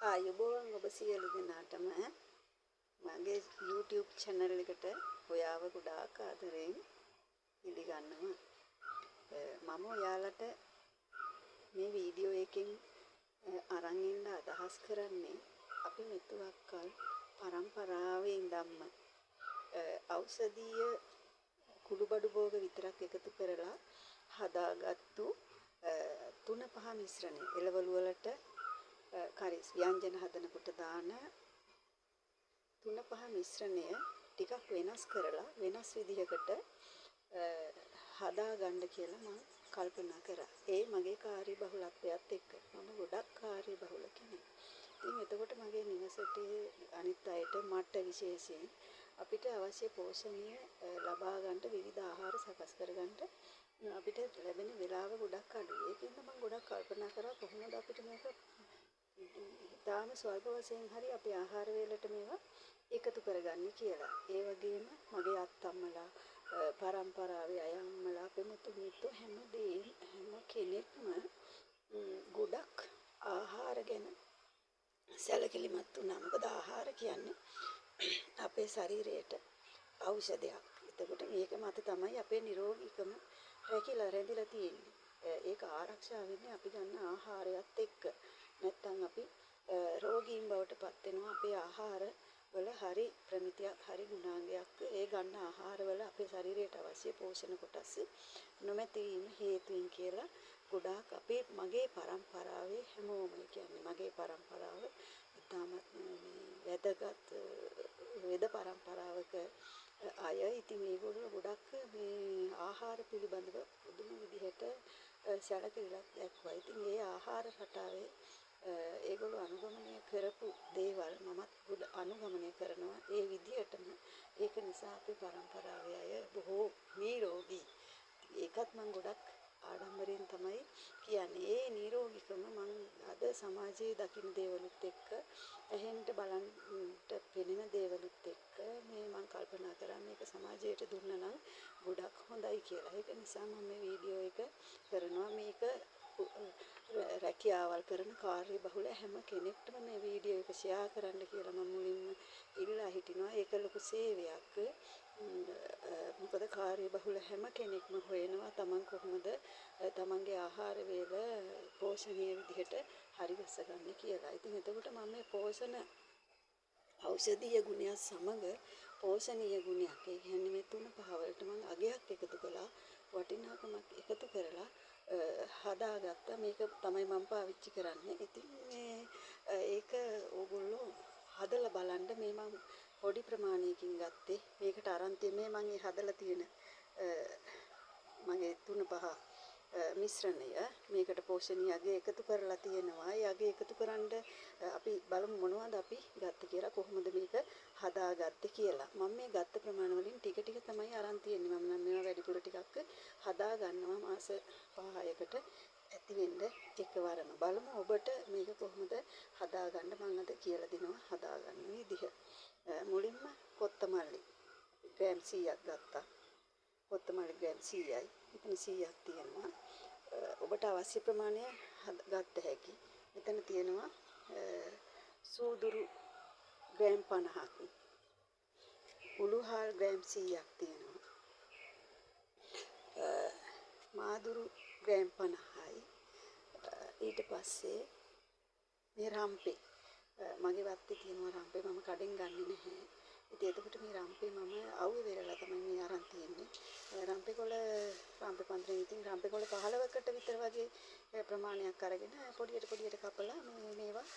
ආයුබෝවන් ඔබ සියලු දෙනාටම මගේ YouTube channel එකට ඔයාව ගොඩාක් ආදරෙන් පිළිගන්නවා. මම ඔයාලට මේ වීඩියෝ එකෙන් අරන් ඉන්න අදහස් කරන්නේ අපි මෙතුවක්කල් පරම්පරාවේ ඉඳන්ම ඖෂධීය කුළුබඩු භෝග විතරක් එකතු කරලා හදාගත්තු තුන පහ මිශ්‍රණය එළවලු වලට කරිස් ව්‍යංජන හදනකොට දාන තුන පහ මිශ්‍රණය ටිකක් වෙනස් කරලා වෙනස් විදිහකට හදාගන්න කියලා මම කල්පනා කරා. ඒ මගේ කාර්යබහුලත්වයත් එක්ක මම ගොඩක් කාර්යබහුල කෙනෙක්. ඉතින් එතකොට මගේ නිවසට අනිත් අයට මට විශේෂයෙන් අපිට අවශ්‍ය පෝෂණීය ලබා ගන්නට විවිධ ආහාර සකස් කර ගන්නට අපිට ලැබෙන වෙලාව ගොඩක් අඩුයි. ඒකින්ද මම ගොඩක් කල්පනා කරා කොහොමද අපිට මේක තාම ස්වල්ප වශයෙන් හරි අපේ ආහාර වේලට මේවා එකතු කරගන්නේ කියලා. ඒ වගේම මගේ අත්තම්මලා පරම්පරාවේ අයම්මලා අපේ මුතු හැම කෙනෙක්ම ගොඩක් ආහාර ගැන සැලකිලිමත් වුණා. මොකද ආහාර කියන්නේ අපේ ශරීරයට ඖෂධයක්. එතකොට මේක මත තමයි අපේ නිරෝගීකම රැඳිලා තියෙන්නේ. ඒක ආරක්ෂා වෙන්නේ අපි ගන්න ආහාරයත් එක්ක. නැත්තම් අපි රෝගීන් බවට පත් වෙනවා. අපේ ආහාර වල හරි ප්‍රමිතියක් හරි ගුණාංගයක් ඒ ගන්න ආහාර වල අපේ ශරීරයට අවශ්‍ය පෝෂණ කොටස් නොමැති වීම හේතුවෙන් කියලා ගොඩාක් මගේ පරම්පරාවේ හැමෝම කියන්නේ මගේ පරම්පරාව ඉතාමත් වැදගත් වේද පරම්පරාවක අය. ඉතින් මේගොල්ලෝ ගොඩක් මේ ආහාර පිළිබඳව පුදුම විදිහට සැලකිලිමත් දැක්වුවා. ඉතින් මේ ආහාර රටාවේ ඒගොල්ලෝ අනුගමනය කරපු දේවල් මමත් අනුගමනය කරනවා ඒ විදිහටම. ඒක නිසා අපේ පරම්පරාවේ අය බොහෝ නිරෝගී. ඒකත් මම ගොඩක් ආඩම්බරයෙන් තමයි කියන්නේ. ඒ නිරෝගීකම මම අද සමාජයේ දකින්න දේවලුත් එක්ක ඇහෙන්න බලන්නට පෙනෙන දේවලුත් එක්ක මේ මම කල්පනා කරා මේක සමාජයට දුන්නා නම් ගොඩක් හොඳයි කියලා. ඒක නිසා මම මේ වීඩියෝ එක කරනවා. මේක රැකියාවල් කරන කාර්යබහුල හැම කෙනෙක්ටම මේ වීඩියෝ එක ෂෙයා කරන්න කියලා මම මුලින්ම ඉල්ලා හිටිනවා. ඒක ලොකු සේවයක්. මොකද කාර්යබහුල හැම කෙනෙක්ම හොයනවා තමන් කොහොමද තමන්ගේ ආහාර වේල පෝෂණීය විදිහට හරි ගස්සගන්නේ කියලා. ඉතින් එතකොට මම මේ පෝෂණ ඖෂධීය ගුණයක් සමග පෝෂණීය ගුණයක් ඒ කියන්නේ මේ තුන පහ වලට මම අගයක් එකතු කළා. වටිනාකමක් එකතු කරලා හදාගත්තා. මේක තමයි මම පාවිච්චි කරන්නේ. ඉතින් ඒක ඕගොල්ලෝ හදලා බලන්න. මේ මම පොඩි ප්‍රමාණයකින් ගත්තේ. මේකට අරන් මේ මම හදලා තියෙන මගේ තුන පහ මිශ්‍රණය මේකට පෝෂණීය අගය එකතු කරලා තියෙනවා. ඒ අගය එකතු කරන්න අපි බලමු මොනවද අපි ගත්තේ කියලා, කොහොමද මේක හදාගත්තේ කියලා. මම මේ ගත්ත ප්‍රමාණ වලින් ටික ටික තමයි අරන් තියෙන්නේ. මම නම් මේවා වැඩිපුර ටිකක් හදා ගන්නවා මාස 5කට ඇති වෙන්න එකවරම. බලමු ඔබට මේක කොහොමද හදාගන්න මම අද කියලා දෙනවා හදාගන්න විදිහ. මුලින්ම කොත්තමල්ලි ග්‍රෑම් 100ක් ගත්තා. කොත්තමල්ලි ග්‍රෑම් 100යි. මෙතන 100ක් තියෙනවා. ඔබට අවශ්‍ය ප්‍රමාණය ගත්ත හැකි. මෙතන තියෙනවා සූදුරු ග්‍රෑම් 50ක්. උළුහාල් ග්‍රෑම් 100ක් තියෙනවා. මාදුරු ග්‍රෑම් 50යි. ඊට පස්සේ මේ රම්පේ මගේ වත්තේ තියෙනවා රම්පේ. මම කඩෙන් ගන්නෙ නැහැ. ඉතින් එතකොට මේ රම්පේ මම අවුවේ වෙරලා තමයි මේ අරන් තියෙන්නේ. රම්පේ කොළ රම්පේ පන්දරෙන් ඉතින් රම්පේ කොළ 15කට විතර වගේ ප්‍රමාණයක් අරගෙන පොඩියට කපලා මේවා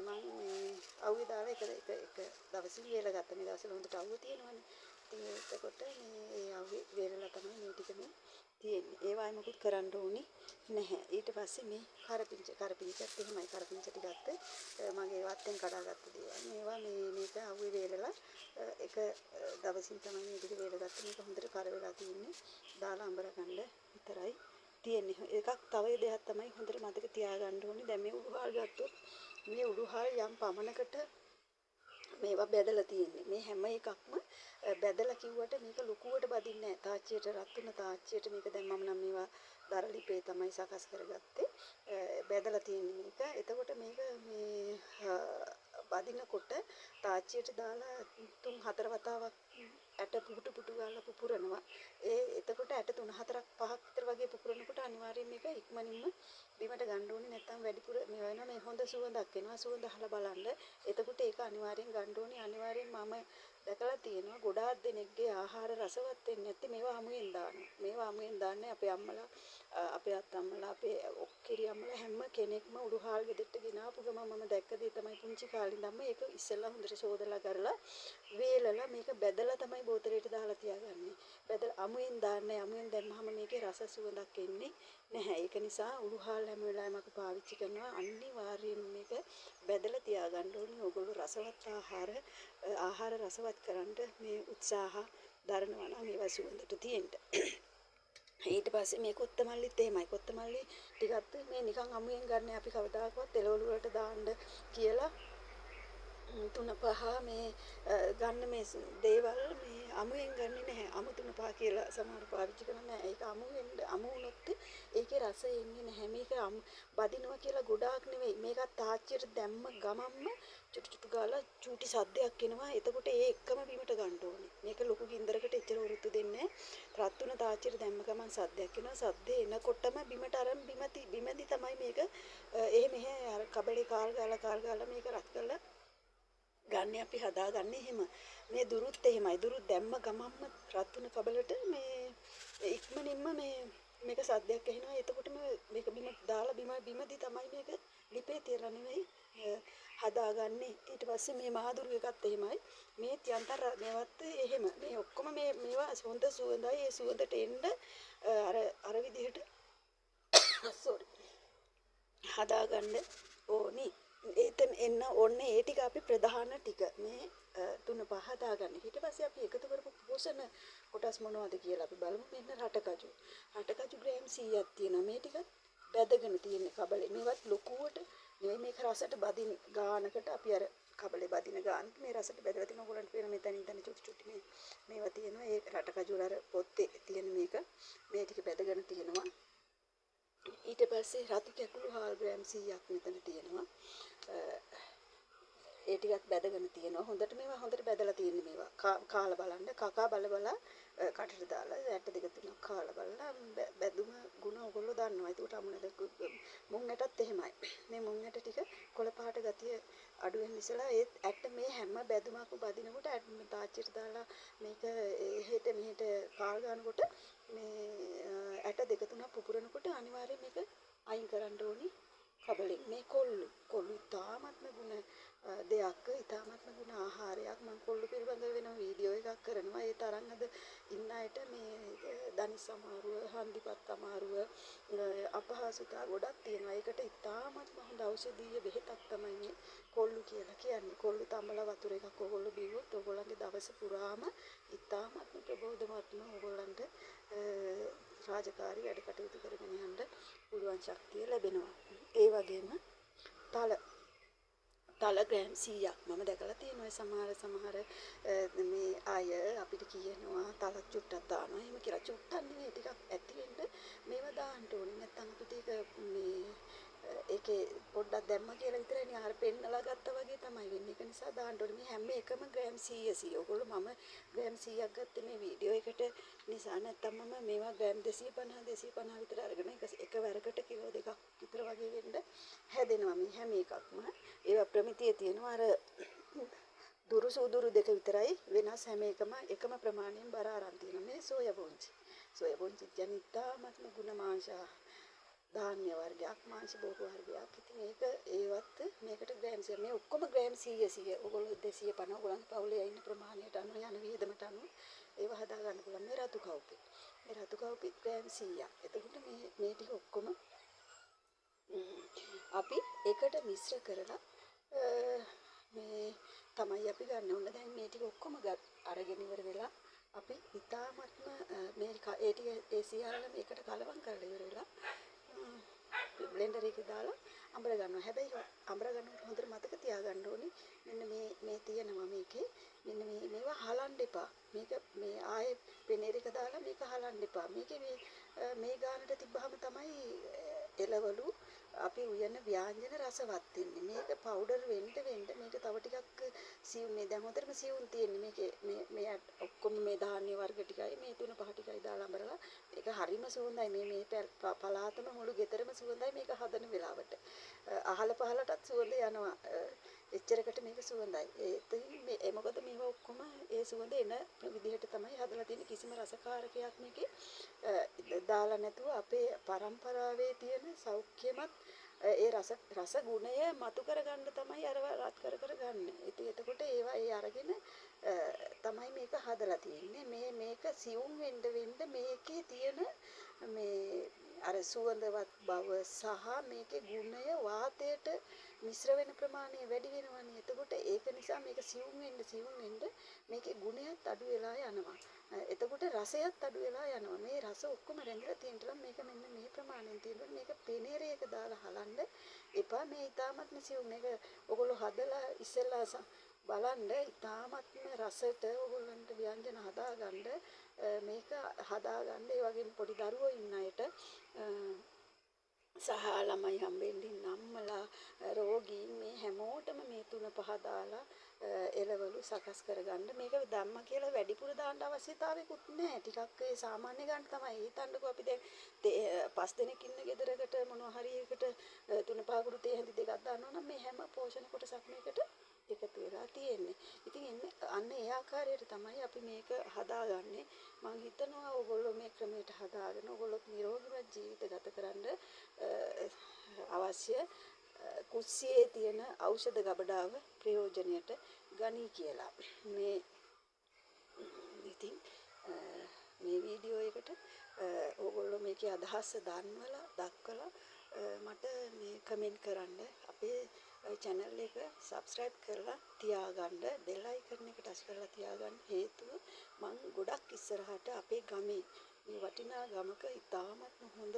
මම මේ අවුවේ දාලා එක දවසින් වේලා ගත්තා. මේ දවස්වල හොඳට අවුව තියෙනවනේ. ඉතින් එතකොට මේ අවුවේ වේරලා තමයි මේ ටික මේ තියෙන්නේ. ඒවයි මොකුත් කරන්න ඕනේ නැහැ. ඊට පස්සේ මේ කරපිංචත් එහෙමයි. කරපිංච ටිකත් මගේ වත්තෙන් කඩාගත්ත දේවල්. මේවා මේක අවුවේ වේලලා එක දවසින් තමයි මේ ටික වේලගත්තේ. මේක හොඳට කර වෙලා තියෙන්නේ. දාලා අඹර ගන්න විතරයි තියෙන්නේ. එකක් තව දෙයක් තමයි හොඳට මතක තියාගන්න ඕනේ. දැන් මේ උඩුහාල් ගත්තොත් මේ උඩුහාල් යම් පමණකට මේවා බැදලා තියෙන්නේ. මේ හැම එකක්ම බැදලා කිව්වට මේක ලොකුවට බදින්නේ නැහැ. තාච්චියට රත් වෙන තාච්චියට මේක දැන් මම නම් මේවා දරලිපේ තමයි සකස් කරගත්තේ. බැදලා තියෙන්නේ මේක. එතකොට මේක මේ බදිනකොට තාච්චියට දාලා 3-4 වතාවක් ඇට පුටු පුටු ගාලා පුපුරනවා. එතකොට ඇට 3-4ක් 5ක් විතර වගේ පුපුරනකොට අනිවාර්යයෙන් මේක ඉක්මනින්ම බිමට ගන්න ඕනේ. නැත්නම් වැඩිපුර මේ වෙනවා මේ හොඳ සුවඳක් එනවා. සුවඳ අහලා බලන්න. එතකොට ඒක අනිවාර්යෙන් ගන්න ඕනේ. අනිවාර්යෙන් මම දැකලා තියෙනවා ගොඩාක් දෙනෙක්ගේ ආහාර රසවත් වෙන්නේ නැත්තේ මේවා අමුයෙන් දානවා. මේවා අමුයෙන් දාන්නේ අපේ අම්මලා, අපේ අත්තම්මලා, අපේ ඔක්කිරි අම්මලා හැම කෙනෙක්ම උඩුහාල් ගෙදරට ගෙනාපු ගමන් මම දැක්ක දේ තමයි පුංචි කාලේ ඉඳන්ම ඒක ඉස්සෙල්ලා හොඳට සෝදලා කරලා වේලලා මේක බැදලා තමයි බෝතලෙට දාලා තියාගන්නේ. බැදලා අමුයෙන් දාන්නේ. අමුයෙන් දැම්මහම මේකේ රස සුවඳක් එන්නේ නැහැ. ඒක නිසා උඩුහාල් හැම වෙලාවෙම අපි පාවිච්චි කරනවා. අනිවාර්යයෙන් මේක බැදලා තියාගන්න ඕනේ. ඕගොල්ලෝ රසවත් ආහාර රසවත් කරන්න මේ උත්සාහ දරනවා නම් ඒවා සුවඳට තියෙන්න. ඊට පස්සේ මේ කොත්තමල්ලිත් එහෙමයි. කොත්තමල්ලි ටිකක් මේ නිකන් අමුයෙන් ගන්න අපි කවදාකවත් එළවලු වලට දාන්න කියලා 3-5 මේ ගන්න මේ දේවල් මේ අමුයෙන් ගන්නෙ නැහැ. අමු 3-5 කියලා සමහර පාවිච්චි කරන්නේ නැහැ. ඒක අමු වුණොත් ඒකේ රසය එන්නේ නැහැ. මේක බදිනවා කියලා ගොඩාක් නෙවෙයි. මේක තාච්චියට දැම්ම ගමම්ම චුටු චුටු ගාලා චූටි සද්දයක් එනවා. එතකොට ඒ එක්කම බිමට ගන්න ඕනේ. මේක ලොකු ගින්දරකට එච්චර වරුත්තු දෙන්නේ නැහැ. රත් තුන තාච්චියට දැම්ම ගමන් සද්දයක් එනවා. සද්දේ එනකොටම බිමට අරන් බිමදි තමයි මේක මෙහෙ අර කබලේ කාල් ගාලා මේක රත් කරලා ගන්න අපි හදාගන්නේ එහෙම. මේ දුරුත් එහෙමයි. දුරුත් දැම්ම ගමම්ම රත් වෙන කබලට මේ ඉක්මනින්ම මේක සද්දයක් ඇහෙනවා. එතකොටම මේක බිම දාලා බිමදී තමයි මේක ලිපේ තියලා නෙවෙයි හදාගන්නේ. ඊට පස්සේ මේ මහදුරු එකත් එහෙමයි. මේ තියන්තර මේවත් එහෙම. මේ ඔක්කොම මේවා හොඳ සුවඳයි. ඒ සුවඳට එන්න අර විදිහට sorry හදාගන්න ඕනි. එතන එන්න ඕනේ ඒ ටික අපි ප්‍රධාන ටික මේ 3-5 හදාගන්න. ඊට පස්සේ අපි එකතු කරපු පෝෂණ කොටස් මොනවද කියලා අපි බලමු. මෙන්න රටකජු. රටකජු ග්‍රෑම් 100ක් තියෙනවා. මේ ටිකත් බැදගෙන තියෙන කබලේ. මේවත් ලොකුවට නෙවෙයි මේක රසට බදින ගානකට අපි අර කබලේ බදින ගානට මේ රසට බැදලා තියෙන ඕගොල්ලන්ට පේන මෙතනින් චුටි චුටි මේවා තියෙනවා. ඒ රටකජු වල අර පොත්තේ තියෙන මේක මේ ටික බැදගෙන තියෙනවා. ඊට පස්සේ රතු කැකුළු හාල් ග්‍රෑම් 100ක් මෙතන තියෙනවා. ඒ ටිකත් බැදගෙන තියෙනවා. මේවා හොඳට බැදලා තියෙන්නේ මේවා. කාලා බලන්න. කකා බල කටට දාලා ඇට දෙක තුනක් කාලා බලලා බැදුම ගුණ ඔයගොල්ලෝ දන්නවා. ඒකට අමුණද මුං ඇටත් එහෙමයි. මේ මුං ඇට ටික කොළ පාට ගතිය අඩු වෙන නිසා ඒ ඇට මේ හැම බැදුමක් බදිනකොට ඇට තාච්චියට දාලා මේක එහෙට මෙහෙට කාල් ගන්නකොට මේ ඇට දෙක තුනක් පුපුරනකොට අනිවාර්යයෙන් මේක අයින් කරන්න ඕනි. කබලෙන් මේ කොල්ලු ඉතාමත්ම ගුණ දෙයක්, ඉතාමත්ම ගුණ ආහාරයක්. මම කොල්ලු පිළිබඳව වෙන වීඩියෝ එකක් කරනවා. ඒ තරම් අද ඉන්න අයට මේ දනිස් අමාරුව, හන්දිපත් අමාරුව, අපහසුතා ගොඩක් තියෙනවා. ඒකට ඉතාමත්ම හොඳ ඖෂධීය බෙහෙතක් තමයි මේ කොල්ලු කියලා කියන්නේ. කොල්ලු තඹලා වතුර එකක් ඔයගොල්ලෝ බිව්වොත් ඔයගොල්ලන්ගේ දවස පුරාම ඉතාමත්ම ප්‍රබෝධමත්ම ඔයගොල්ලන්ට රාජකාරී වැඩ කටයුතු කරගෙන යන්න පුළුවන් ශක්තිය ලැබෙනවා. ඒ වගේම තල ග්‍රෑම් 100ක් මම දැකලා තියෙනවා. සමහර මේ අය අපිට කියනවා තල චුට්ටක් දානවා. එහෙම කියලා චුට්ටක් නෙවෙයි ටිකක් ඇති වෙන්න මේවා දාන්න ඕනේ. නැත්නම් අපිට ඒක ඒකේ පොඩ්ඩක් දැම්ම කියලා විතරයි නේ අර පෙන්නලා ගත්තා වගේ තමයි වෙන්නේ. ඒක නිසා දාන්න ඕනේ. මේ හැම එකම ග්‍රෑම් 100. ඔයගොල්ලෝ මම ග්‍රෑම් 100ක් ගත්තේ මේ වීඩියෝ එකට නිසා. නැත්නම් මම මේවා ග්‍රෑම් 250 විතර අරගෙන එකවරකට කිලෝ 2ක් විතර වගේ වෙන්න හැදෙනවා මේ හැම එකක්ම. ඒවා ප්‍රමිතිය තියෙනවා. අර දුරු සූදුරු දෙක විතරයි වෙනස්. හැම එකම ප්‍රමාණයෙන් බර අරන් තියෙනවා. මේ සෝයා බොන්චි කියන්නේ ඉතාමත්ම ගුණ මාංශ ධාන්‍ය වර්ගයක්, මාංශ බෝධ වර්ගයක්. ඉතින් ඒවත් මේකට ග්‍රෑම් 100. මේ ඔක්කොම ග්‍රෑම් 100. ඔයගොල්ලෝ 250 ඔයගොල්ලන්ගේ පවුලේ ඉන්න ප්‍රමාණයට අනුව යන වියදමට අනුව ඒව හදා ගන්න පුළුවන්. මේ රතු කව්පි ග්‍රෑම් 100ක්. එතකොට මේ ටික ඔක්කොම අපි එකට මිශ්‍ර කරලා මේ තමයි අපි ගන්න ඕන. දැන් මේ ටික ඔක්කොම අරගෙන ඉවර වෙලා අපි ඉතාමත්ම මේ ඒ ටික ඒ සියල්ල මේකට කලවම් කරලා ඉවර වෙලා බ්ලෙන්ඩර් එකේ දාලා අඹර ගන්නවා. හැබැයි අඹර ගන්නකොට හොඳට මතක තියාගන්න ඕනේ මෙන්න මේ තියෙනවා මේකේ මෙන්න මේවා හලන්න එපා. මේක මේ ආයේ පෙනේර එක දාලා මේක හලන්න එපා. මේකේ මේ ගානට තිබ්බහම තමයි එළවලු අපි උයන ව්‍යාංජන රසවත් වෙන්නේ. මේක පවුඩර් වෙන්න මේක තව ටිකක් සියුම් මේ දැන් හොඳටම සියුම් තියෙන්නේ. මේකේ මේ ඔක්කොම මේ ධාන්‍ය වර්ග ටිකයි මේ 3-5 ටිකයි දාලා අඹරලා මේක හරිම සුවඳයි. මේ පලාතම මුළු ගෙදරම සුවඳයි මේක හදන වෙලාවට. අහල පහලටත් සුවඳ යනවා. එච්චරකට මේක සුවඳයි. ඒ මොකද මේවා ඔක්කොම ඒ සුවඳ එන විදිහට තමයි හදලා තියෙන්නේ. කිසිම රසකාරකයක් මේකේ දාලා නැතුව අපේ පරම්පරාවේ තියෙන සෞඛ්‍යමත් ඒ රස ගුණය මතු කරගන්න තමයි අර රත් කර ගන්න. ඉතින් එතකොට ඒවා ඒ අරගෙන තමයි මේක හදලා තියෙන්නේ. මේක සියුම් වෙන්න මේකේ තියෙන මේ අර සුවඳවත් බව සහ මේකේ ගුණය වාතයට මිශ්‍ර වෙන ප්‍රමාණය වැඩි වෙනවනේ. එතකොට ඒක නිසා මේක සියුම් වෙන්න මේකේ ගුණයත් අඩු වෙලා යනවා. එතකොට රසයත් අඩු වෙලා යනවා. මේ රස ඔක්කොම රැඳිලා තියෙනවා. මේක මෙන්න මේ ප්‍රමාණයෙන් තියෙනවා. මේක පෙනේරයක දාලා හලන්න එපා. මේ ඊටාත්ම සියුම් මේක ඔයගොල්ලෝ හදලා ඉස්සෙල්ලා බලන්න ඊටාත්ම රසට ඔයගොල්ලන්ට ව්‍යංජන හදාගන්න මේක හදාගන්න. ඒ වගේම පොඩි දරුවෝ ඉන්න අයට සහ ළමයි හම්බෙන්නේ අම්මලා රෝගීන් මේ හැමෝටම මේ 3-5 දාලා එළවලු සකස් කරගන්න. මේක ධම්ම කියලා වැඩිපුර දාන්න අවශ්‍යතාවයකුත් නැහැ. ටිකක් ඒ සාමාන්‍ය ගන්න තමයි. හිතන්නකෝ අපි දැන් 5 දෙනෙක් ඉන්න ගෙදරකට මොනවා හරි එකට 3-5 කුඩු තේ හැඳි දෙකක් දානවා නම් මේ හැම පෝෂණ කොටසක් මේකට එකතු වෙලා තියෙන්නේ. ඉතින් අන්න ඒ ආකාරයට තමයි අපි මේක හදාගන්නේ. මම හිතනවා ඔයගොල්ලෝ මේ ක්‍රමයට හදාගෙන ඔයගොල්ලොත් නිරෝගීවත් ජීවිත ගත කරන්න අවශ්‍ය කුස්සියේ තියෙන ඖෂධ ගබඩාව ප්‍රයෝජනයට ගනී කියලා. ඉතින් මේ වීඩියෝ එකට ඔයගොල්ලෝ මේකේ අදහස් දක්වලා මට මේ කමෙන්ට් කරන්න. අපේ channel එක subscribe කරලා තියාගන්න. bell icon එක touch කරලා තියාගන්න. හේතුව මම ගොඩක් ඉස්සරහට අපේ ගමේ මේ වටිනා ගමක ඉතාමත් හොඳ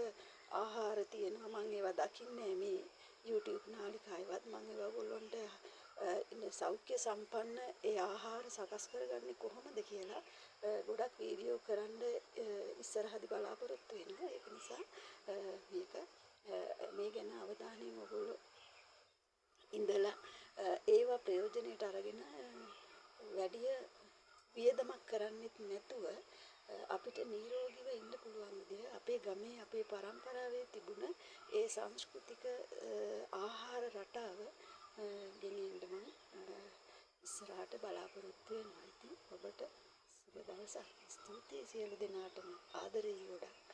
ආහාර තියෙනවා. මම ඒවා දකින්නේ මේ YouTube නාලිකාවේවත් මම ඒවා ඔයගොල්ලන්ට සෞඛ්‍ය සම්පන්න ඒ ආහාර සකස් කරගන්නේ කොහොමද කියලා ගොඩක් වීඩියෝ කරන්න ඉස්සරහදී බලාපොරොත්තු වෙනවා. ඒක නිසා මේ ගැන අවධානයෙන් ඔයගොල්ලෝ ඉඳලා ඒවා ප්‍රයෝජනෙට අරගෙන වැඩි වියදමක් කරන්නෙත් නැතුව අපිට නිරෝගීව ඉන්න පුළුවන් විදිහ අපේ ගමේ අපේ පරම්පරාවේ තිබුණ ඒ සංස්කෘතික ආහාර රටාව ගෙනියන්න මම ඉස්සරහට බලාපොරොත්තු වෙනවා. ඉතින් ඔබට සුබ දවසක්. ස්තුතියි සියලු දෙනාටම. ආදරේ ගොඩක්.